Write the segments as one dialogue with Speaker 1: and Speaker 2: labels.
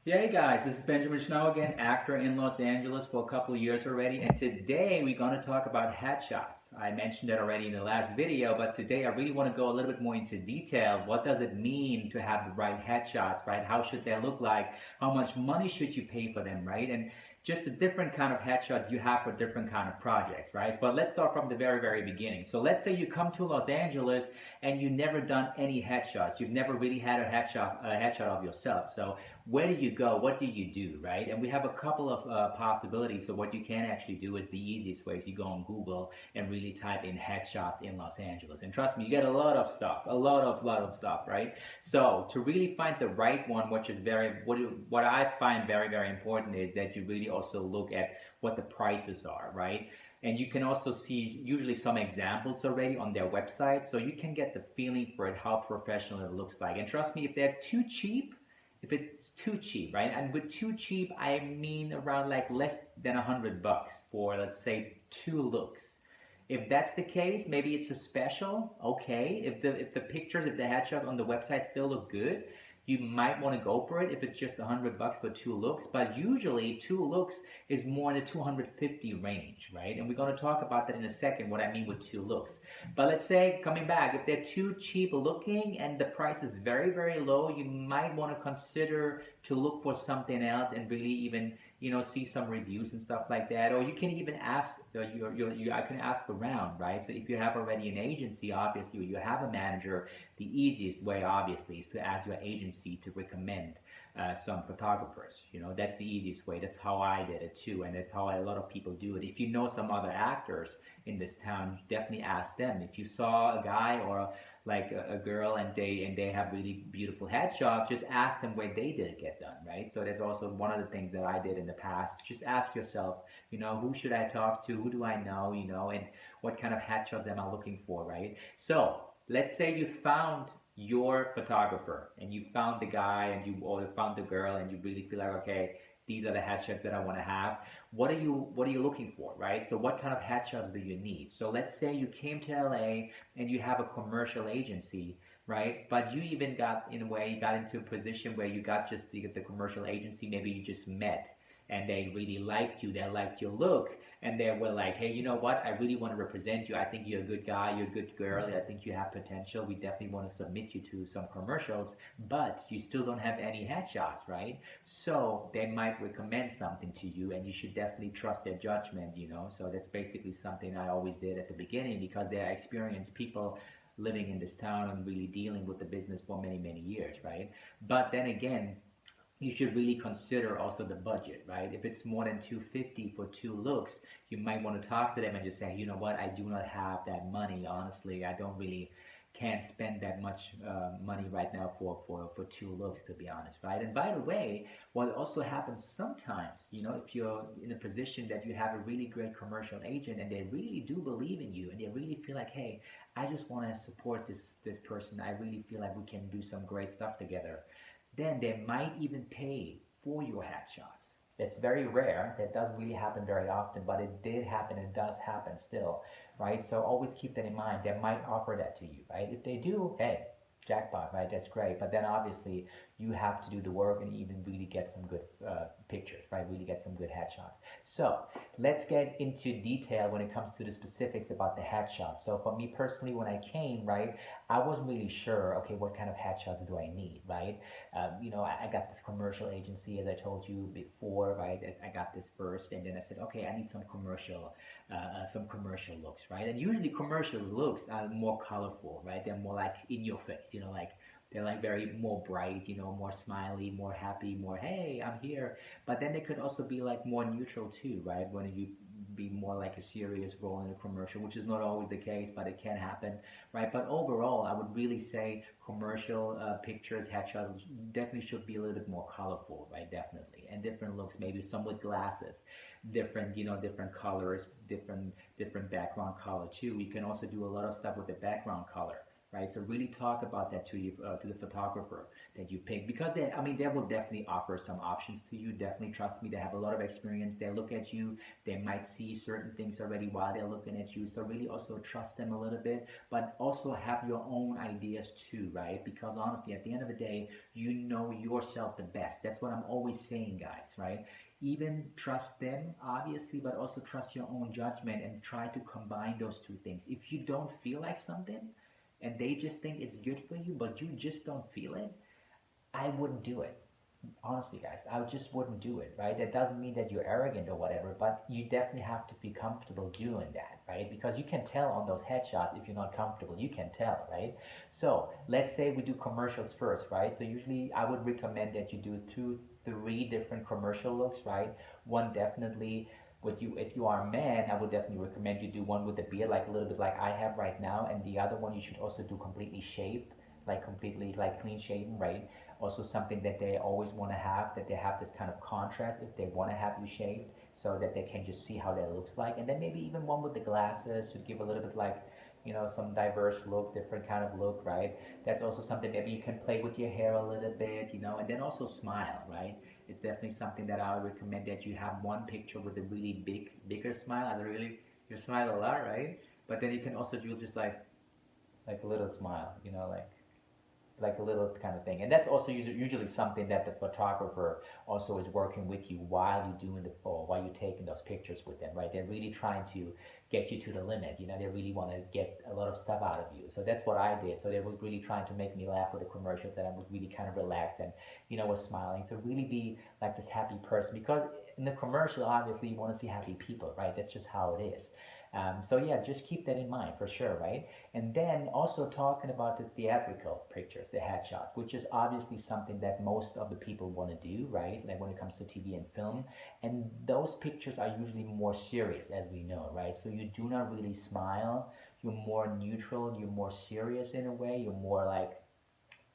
Speaker 1: Yeah, hey guys, this is Benjamin Schnau again, actor in Los Angeles for a couple of years already, and today we're going to talk about headshots. I mentioned that already in the last video, but today I really want to go a little bit more into detail. What does it mean to have the right headshots, right? How should they look like? How much money should you pay for them, right? And just the different kind of headshots you have for different kind of projects, right? But let's start from the very, very beginning. So let's say you come to Los Angeles and you've never done any headshots. You've never really had a headshot of yourself. So where do you go? What do you do, right? And we have a couple of possibilities. So what you can actually do is the easiest way is you go on Google and really type in headshots in Los Angeles. And trust me, you get a lot of stuff, a lot of stuff, right? So to really find the right one, which is what I find very, very important is that you really also look at what the prices are, right? And you can also see usually some examples already on their website, so you can get the feeling for it, how professional it looks like. And trust me, if they're too cheap, if it's too cheap, right? And with too cheap, I mean around like less than $100 for, let's say, 2 looks. If that's the case, maybe it's a special, okay. If the pictures, if the headshots on the website still look good, you might want to go for it if it's just $100 for 2 looks. But usually 2 looks is more in the 250 range, right? And we're going to talk about that in a second, what I mean with 2 looks. But let's say, coming back, if they're too cheap looking and the price is very, very low, you might want to consider to look for something else and really even, see some reviews and stuff like that. Or you can even ask, I can ask around, right? So if you have already an agency, obviously, or you have a manager, the easiest way, obviously, is to ask your agency to recommend some photographers. That's the easiest way. That's how I did it too, and that's how a lot of people do it. If you know some other actors in this town, definitely ask them. If you saw a guy or like a girl and they have really beautiful headshots, just ask them where they did it get done, right? So that's also one of the things that I did in the past. Just ask yourself, who should I talk to? Who do I know? And what kind of headshots am I looking for, right? So let's say you found your photographer and you found the guy and you found the girl and you really feel like, okay, these are the headshots that I want to have. What are you looking for, right? So what kind of headshots do you need? So let's say you came to LA and you have a commercial agency, right? But you even got, in a way, you got into a position where you got just the commercial agency, maybe you just met and they really liked you, they liked your look, and they were like, hey, you know what, I really want to represent you, I think you're a good guy, you're a good girl, I think you have potential, we definitely want to submit you to some commercials, but you still don't have any headshots, right? So they might recommend something to you, and you should definitely trust their judgment, so that's basically something I always did at the beginning, because they're experienced people living in this town and really dealing with the business for many, many years, right? But then again, you should really consider also the budget, right? If it's more than 250 for 2 looks, you might want to talk to them and just say, you know what, I do not have that money. Honestly, I don't really can't spend that much money right now for 2 looks, to be honest, right? And by the way, what also happens sometimes, if you're in a position that you have a really great commercial agent and they really do believe in you and they really feel like, hey, I just want to support this person. I really feel like we can do some great stuff together. Then they might even pay for your headshots. That's very rare. That doesn't really happen very often, but it did happen. It does happen still, right? So always keep that in mind. They might offer that to you, right? If they do, hey, jackpot, right? That's great. But then obviously you have to do the work and even really get some good pictures, right? Really get some good headshots. So let's get into detail when it comes to the specifics about the headshot. So for me personally, when I came, right, I wasn't really sure, okay, what kind of headshots do I need, right? I got this commercial agency, as I told you before, right? I got this first, and then I said, okay, I need some commercial looks, right? And usually commercial looks are more colorful, right? They're more like in your face, like they're like very more bright, more smiley, more happy, more, hey, I'm here. But then they could also be like more neutral too, right? When you be more like a serious role in a commercial, which is not always the case, but it can happen, right? But overall, I would really say commercial pictures, headshots definitely should be a little bit more colorful, right? Definitely. And different looks, maybe some with glasses, different, different colors, different background color too. You can also do a lot of stuff with the background color, right? So really talk about that to the photographer that you pick, because they, I mean, they will definitely offer some options to you. Definitely trust me, they have a lot of experience. They look at you, they might see certain things already while they're looking at you. So really also trust them a little bit, but also have your own ideas too, right? Because honestly, at the end of the day, you know yourself the best. That's what I'm always saying, guys, right? Even trust them, obviously, but also trust your own judgment and try to combine those two things. If you don't feel like something and they just think it's good for you, but you just don't feel it, I wouldn't do it. Honestly, guys, I just wouldn't do it, right? That doesn't mean that you're arrogant or whatever, but you definitely have to be comfortable doing that, right? Because you can tell on those headshots if you're not comfortable. You can tell, right? So let's say we do commercials first, right? So usually I would recommend that you do two, three different commercial looks, right? One definitely with you, if you are a man, I would definitely recommend you do one with the beard, like a little bit like I have right now, and the other one you should also do completely shaved, like completely like clean shaven, right? Also something that they always want to have, that they have this kind of contrast if they want to have you shaved, so that they can just see how that looks like. And then maybe even one with the glasses to give a little bit like, you know, some diverse look, different kind of look, right? That's also something. Maybe you can play with your hair a little bit, you know, and then also smile, right? It's definitely something that I would recommend, that you have one picture with a really bigger smile. I really, you smile a lot, right? But then you can also do just like a little smile, you know, like a little kind of thing. And that's also usually something that the photographer also is working with you while you're doing the, or while you're taking those pictures with them, right? They're really trying to get you to the limit, you know. They really want to get a lot of stuff out of you. So that's what I did. So they was really trying to make me laugh with the commercials, and I was really kind of relaxed and, you know, was smiling. So really be like this happy person, because in the commercial, obviously you want to see happy people, right? That's just how it is. So yeah, just keep that in mind for sure, right? And then also talking about the theatrical pictures, the headshot, which is obviously something that most of the people want to do, right? Like when it comes to TV and film. And those pictures are usually more serious, as we know, right? So you do not really smile. You're more neutral. You're more serious in a way. You're more like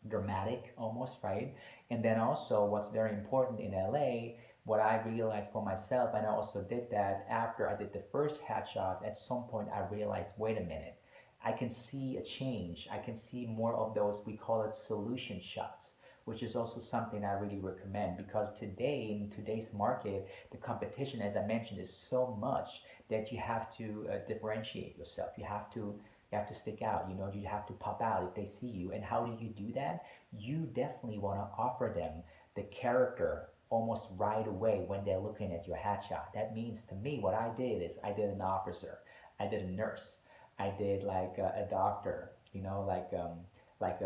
Speaker 1: dramatic almost, right? And then also what's very important in LA, what I realized for myself, and I also did that after I did the first headshots, at some point I realized, wait a minute, I can see a change. I can see more of those, we call it solution shots, which is also something I really recommend, because today, in today's market, the competition, as I mentioned, is so much that you have to differentiate yourself. You have to stick out, you know. You have to pop out if they see you. And how do you do that? You definitely want to offer them the character almost right away when they're looking at your headshot. That means, to me, what I did is I did an officer, I did a nurse, I did like a doctor, you know, like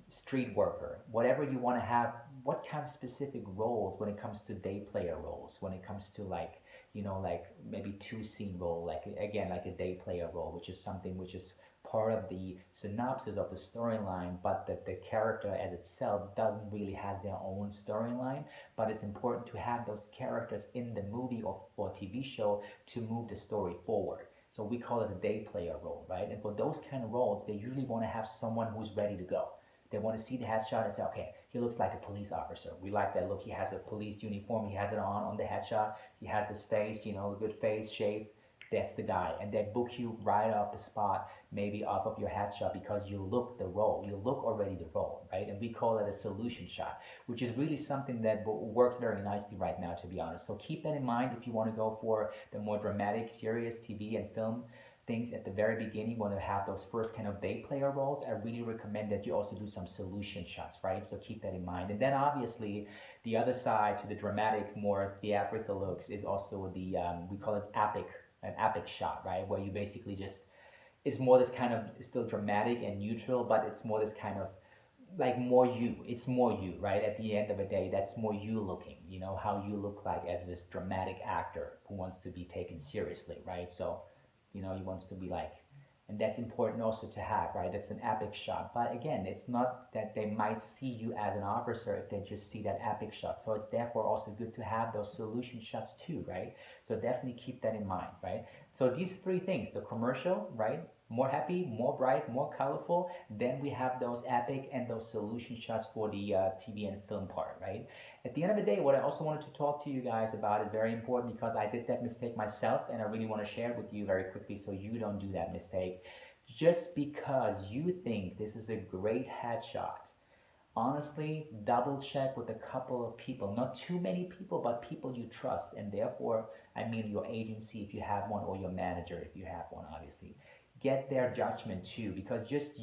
Speaker 1: street worker, whatever you want to have. What kind of specific roles when it comes to day player roles, when it comes to like, you know, like maybe two scene role, like again like a day player role, which is something which is part of the synopsis of the storyline, but that the character as itself doesn't really has their own storyline. But it's important to have those characters in the movie or TV show to move the story forward. So we call it a day player role, right? And for those kind of roles, they usually want to have someone who's ready to go. They want to see the headshot and say, okay, he looks like a police officer. We like that look. He has a police uniform. He has it on the headshot. He has this face, you know, a good face, shape. That's the guy. And they book you right off the spot, maybe off of your headshot, because you look the role. You look already the role, right? And we call it a solution shot, which is really something that works very nicely right now, to be honest. So keep that in mind if you want to go for the more dramatic, serious TV and film things at the very beginning. Want to have those first kind of day player roles, I really recommend that you also do some solution shots, right? So keep that in mind. And then obviously the other side to the dramatic, more theatrical looks is also the we call it an epic shot, right? Where you basically just, it's more this kind of still dramatic and neutral, but it's more this kind of like more you. It's more you, right? At the end of the day, that's more you looking, you know, how you look like as this dramatic actor who wants to be taken seriously, right? So, you know, he wants to be like, and that's important also to have, right? That's an epic shot. But again, it's not that they might see you as an officer if they just see that epic shot. So it's therefore also good to have those solution shots too, right? So definitely keep that in mind, right? So these three things, the commercial, right? More happy, more bright, more colorful. Then we have those epic and those solution shots for the TV and film part, right? At the end of the day, what I also wanted to talk to you guys about is very important, because I did that mistake myself and I really want to share it with you very quickly so you don't do that mistake. Just because you think this is a great headshot, honestly, double check with a couple of people, not too many people, but people you trust. And therefore, I mean your agency if you have one, or your manager if you have one, obviously. Get their judgment too, because just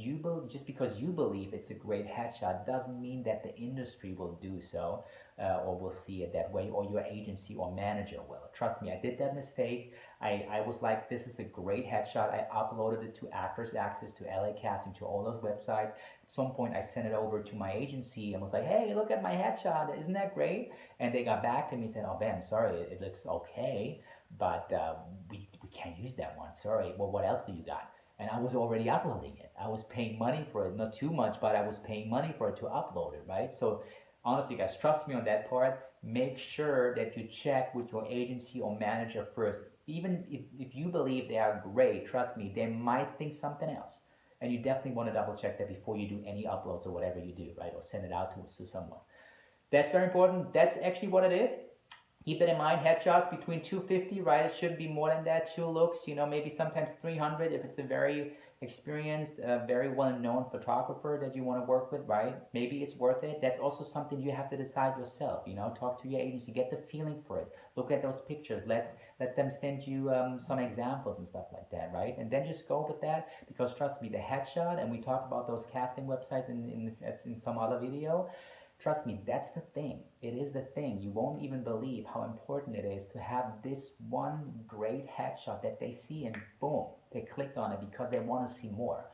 Speaker 1: because you believe it's a great headshot doesn't mean that the industry will do so, or will see it that way, or your agency or manager will. Trust me, I did that mistake. I was like, this is a great headshot. I uploaded it to Actors Access, to LA Casting, to all those websites. At some point, I sent it over to my agency and was like, hey, look at my headshot. Isn't that great? And they got back to me and said, oh, Ben, sorry, it looks okay, but we can't use that one. Sorry. Well, what else do you got? And I was already uploading it. I was paying money for it, not too much, but I was paying money for it to upload it, right? So honestly, guys, trust me on that part. Make sure that you check with your agency or manager first. Even if you believe they are great, trust me, they might think something else. And you definitely want to double check that before you do any uploads or whatever you do, right? Or send it out to someone. That's very important. That's actually what it is. Keep that in mind. Headshots between 250, right? It shouldn't be more than that. Two looks, maybe sometimes 300 if it's a very experienced, very well-known photographer that you want to work with, right? Maybe it's worth it. That's also something you have to decide yourself. Talk to your agency, get the feeling for it. Look at those pictures. Let them send you some examples and stuff like that, right? And then just go with that, because trust me, the headshot, and we talk about those casting websites in some other video. Trust me, that's the thing. It is the thing. You won't even believe how important it is to have this one great headshot that they see and boom, they clicked on it because they want to see more.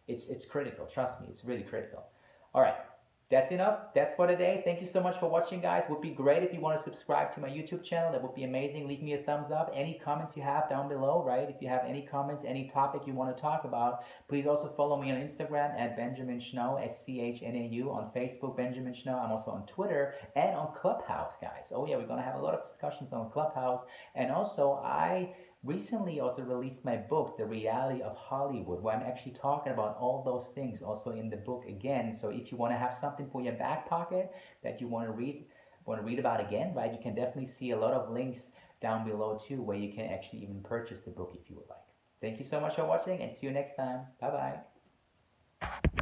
Speaker 1: It's critical. Trust me, it's really critical. All right, that's enough. That's for today. Thank you so much for watching, guys. Would be great if you want to subscribe to my YouTube channel. That would be amazing. Leave me a thumbs up. Any comments you have down below, right? If you have any comments, any topic you want to talk about, please also follow me on Instagram at Benjamin Schnau, Schnau, on Facebook, Benjamin Schnau. I'm also on Twitter and on Clubhouse, guys. Oh yeah, we're going to have a lot of discussions on Clubhouse. And also, I recently also released my book, The Reality of Hollywood, where I'm actually talking about all those things also in the book again. So if you want to have something for your back pocket that you want to read about again, right, you can definitely see a lot of links down below too, where you can actually even purchase the book if you would like. Thank you so much for watching, and see you next time. Bye bye.